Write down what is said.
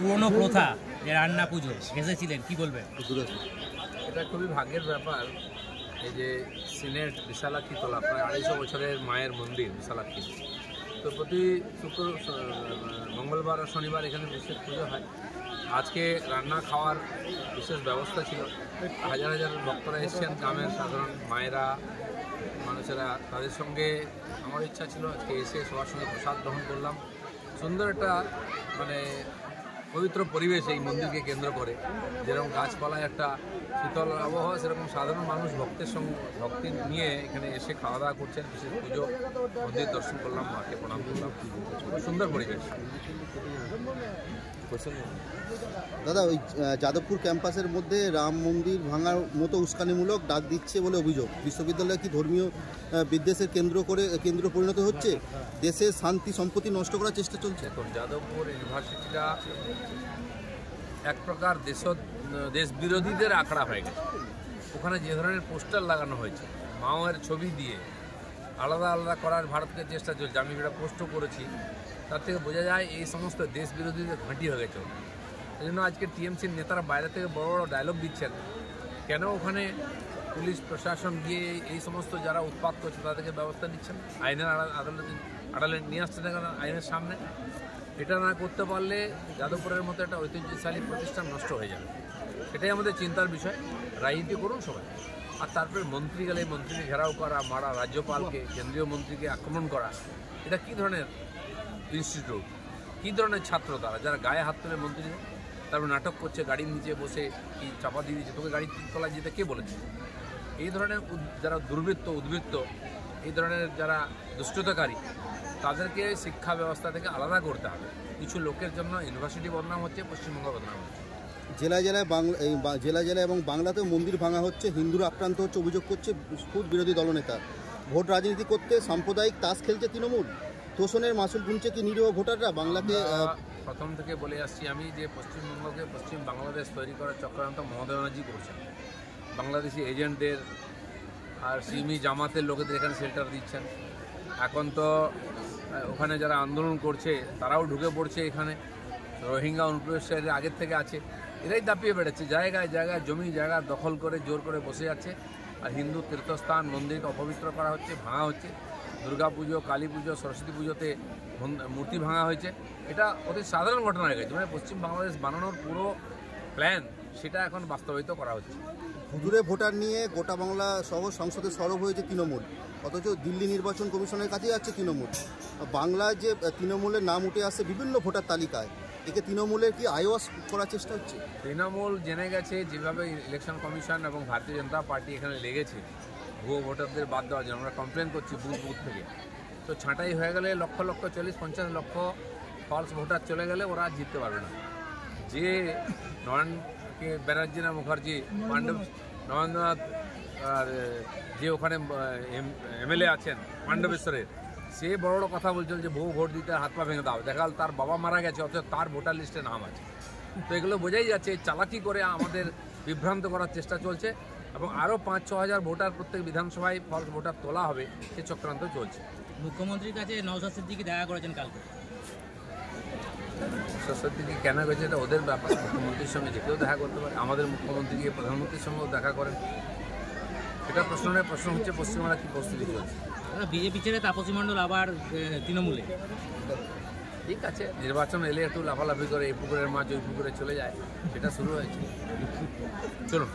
পুরনো প্রথা যে রান্না পুজো এসেছিলেন, কি বলবেন? এটা খুবই ভাগ্যের ব্যাপার। এই যে সিনেট বিশালাক্ষী তোলা, প্রায় 250 বছরের মায়ের মন্দির বিশালাক্ষী, তো প্রতি মঙ্গলবার ও শনিবার এখানে বিশেষ পুজো হয়। আজকে রান্না খাওয়ার বিশেষ ব্যবস্থা ছিল। হাজার হাজার ভক্তরা এসেছেন, গ্রামের সাধারণ মায়েরা, মানুষেরা, তাদের সঙ্গে আমার ইচ্ছা ছিল আজকে এসে সবার সঙ্গে প্রসাদ গ্রহণ করলাম। সুন্দর একটা পবিত্র পরিবেশ এই মন্দিরকে কেন্দ্র করে, যেরকম গাছপালায় একটা শীতল আবহাওয়া, সেরকম সাধারণ মানুষ ভক্তি নিয়ে এখানে এসে খাওয়া দাওয়া করছেন। বিশেষ পুজো, মন্দির দর্শন করলাম, মাকে প্রণাম করলাম। খুব সুন্দর পরিবেশ। দাদা, ওই যাদবপুর ক্যাম্পাসের মধ্যে রাম মন্দির ভাঙার মতো উস্কানিমূলক ডাক দিচ্ছে বলে অভিযোগ। বিশ্ববিদ্যালয় কি ধর্মীয় বিদ্বেষের কেন্দ্র পরিণত হচ্ছে? দেশের শান্তি সম্পত্তি নষ্ট করার চেষ্টা চলছে। এখন যাদবপুর ইউনিভার্সিটিটা এক প্রকার দেশ বিরোধীদের আখড়া হয়ে গেছে। ওখানে যে ধরনের পোস্টার লাগানো হয়েছে, মাওয়ের ছবি দিয়ে আলাদা আলাদা করার ভারতের চেষ্টা চলছে। আমি যেটা পোস্টও করেছি, তার থেকে বোঝা যায় এই সমস্ত দেশ বিরোধীদের ঘাঁটি হয়ে গেছে। এই জন্য আজকে টিএমসির নেতারা বাইরে থেকে বড় বড় ডায়লগ দিচ্ছেন। কেন ওখানে পুলিশ প্রশাসন গিয়ে এই সমস্ত যারা উৎপাত করছে তাদেরকে ব্যবস্থা নিচ্ছেন, আইনের আদালতে নিয়ে আসছে না কেন আইনের সামনে? এটা না করতে পারলে যাদবপুরের মতো একটা ঐতিহ্যশালী প্রতিষ্ঠান নষ্ট হয়ে যাবে। সেটাই আমাদের চিন্তার বিষয়। রাজনীতি করুন সবাই, আর তারপরে মন্ত্রী গেলে মন্ত্রীকে ঘেরাও করা, মারা, রাজ্যপালকে, কেন্দ্রীয় মন্ত্রীকে আক্রমণ করা, এটা কী ধরনের ইনস্টিটিউট, কী ধরনের ছাত্র তারা, যারা গায়ে হাত তুলে মন্ত্রী, তারপর নাটক করছে, গাড়ির নিচে বসে কি চাপা দিয়ে দিচ্ছে, তোকে গাড়ির তলায় যেতে কে বলেছে? এই ধরনের যারা উদ্বৃত্ত, এই ধরনের যারা দুষ্টতাকারী, তাদেরকে শিক্ষা ব্যবস্থা থেকে আলাদা করতে হবে। কিছু লোকের জন্য ইউনিভার্সিটি বদনাম হচ্ছে, পশ্চিমবঙ্গ বদনাম হচ্ছে। জেলায় জেলায় এবং বাংলাতেও মন্দির ভাঙা হচ্ছে, হিন্দুরা আক্রান্ত হচ্ছে, অভিযোগ করছে খুব বিরোধী দলনেতা। ভোট রাজনীতি করতে সাম্প্রদায়িক তাস খেলছে তৃণমূল। তোষণের মাসুল গুনছে কি নিরীহ ভোটাররা? বাংলাকে প্রথম থেকে বলে আসছি আমি যে পশ্চিমবঙ্গকে পশ্চিম বাংলাদেশ তৈরি করার চক্রান্ত মমতা ব্যানার্জি করছেন। বাংলাদেশি এজেন্টদের আর সিমি জামাতের লোকেদের এখানে শেল্টার দিচ্ছেন। এখন তো ওখানে যারা আন্দোলন করছে তারাও ঢুকে পড়ছে এখানে। রোহিঙ্গা অনুপ্রবেশকারীরা আগের থেকে আছে, এরাই দাপিয়ে বেড়াচ্ছে, জায়গায় জায়গায় জমি জায়গা দখল করে জোর করে বসে যাচ্ছে। আর হিন্দু তীর্থস্থান মন্দিরকে অপবিত্র করা হচ্ছে, ভাঙা হচ্ছে। দুর্গা পুজো, কালী পুজো, সরস্বতী পুজোতে মূর্তি ভাঙা হয়েছে। এটা অতি সাধারণ ঘটনা হয়ে গেছে। মানে পশ্চিম বাংলাদেশ বানানোর পুরো প্ল্যান, সেটা এখন বাস্তবায়িত করা হচ্ছে। হুজুরে ভোটার নিয়ে গোটা বাংলা সহ সংসদে সরব হয়েছে তৃণমূল, অথচ দিল্লি নির্বাচন কমিশনের কাছে যাচ্ছে তৃণমূল। বাংলায় যে তৃণমূলের নাম উঠে আসছে বিভিন্ন ভোটার তালিকায়, একে তৃণমূলের কি আইওয়াস করার চেষ্টা হচ্ছে? তৃণমূল জেনে গেছে যেভাবে ইলেকশন কমিশন এবং ভারতীয় জনতা পার্টি এখানে লেগেছে ভুয়ো ভোটারদের বাদ দেওয়ার জন্য। আমরা কমপ্লেন করছি বুথ থেকে। তো ছাঁটাই হয়ে গেলে লক্ষ লক্ষ 40-50 লক্ষ ফলস ভোটার চলে গেলে ওরা জিততে পারবে না। যে ব্যানার্জি না মুখার্জি, নরেন্দ্রনাথ, আর যে ওখানে এমএলএ আছেন পাণ্ডবেশ্বরের, সে বড় বড় কথা বলছিল যে বহু ভোট দিতে হাত পা ভেঙে দাও। দেখাল তার বাবা মারা গেছে, অথচ তার ভোটার লিস্টে নাম আছে। তো এগুলো বোঝাই যাচ্ছে চালাকি করে আমাদের বিভ্রান্ত করার চেষ্টা চলছে, এবং আরও 5-6 হাজার ভোটার প্রত্যেক বিধানসভায় ফলস ভোটার তোলা হবে, সে চক্রান্ত চলছে। মুখ্যমন্ত্রীর কাছে নওশাদ সিদ্দিকী দেখা করেছেন কালকে। নওশাদ সিদ্দিকী কেন গেছে এটা ওদের ব্যাপার। মুখ্যমন্ত্রীর সঙ্গে যে কেউ দেখা করতে পারে। আমাদের মুখ্যমন্ত্রী গিয়ে প্রধানমন্ত্রীর সঙ্গেও দেখা করেন। এটা প্রশ্ন হচ্ছে পশ্চিমবাংলা কী পরিস্থিতি চলছে। বিজেপি ছেড়ে তাপসী মণ্ডল আবার তৃণমূলে। ঠিক আছে, নির্বাচন এলে একটু লাফালাফি করে এই পুকুরের মাছ ওই পুকুরে চলে যায়, সেটা শুরু হয়েছে। চলুন।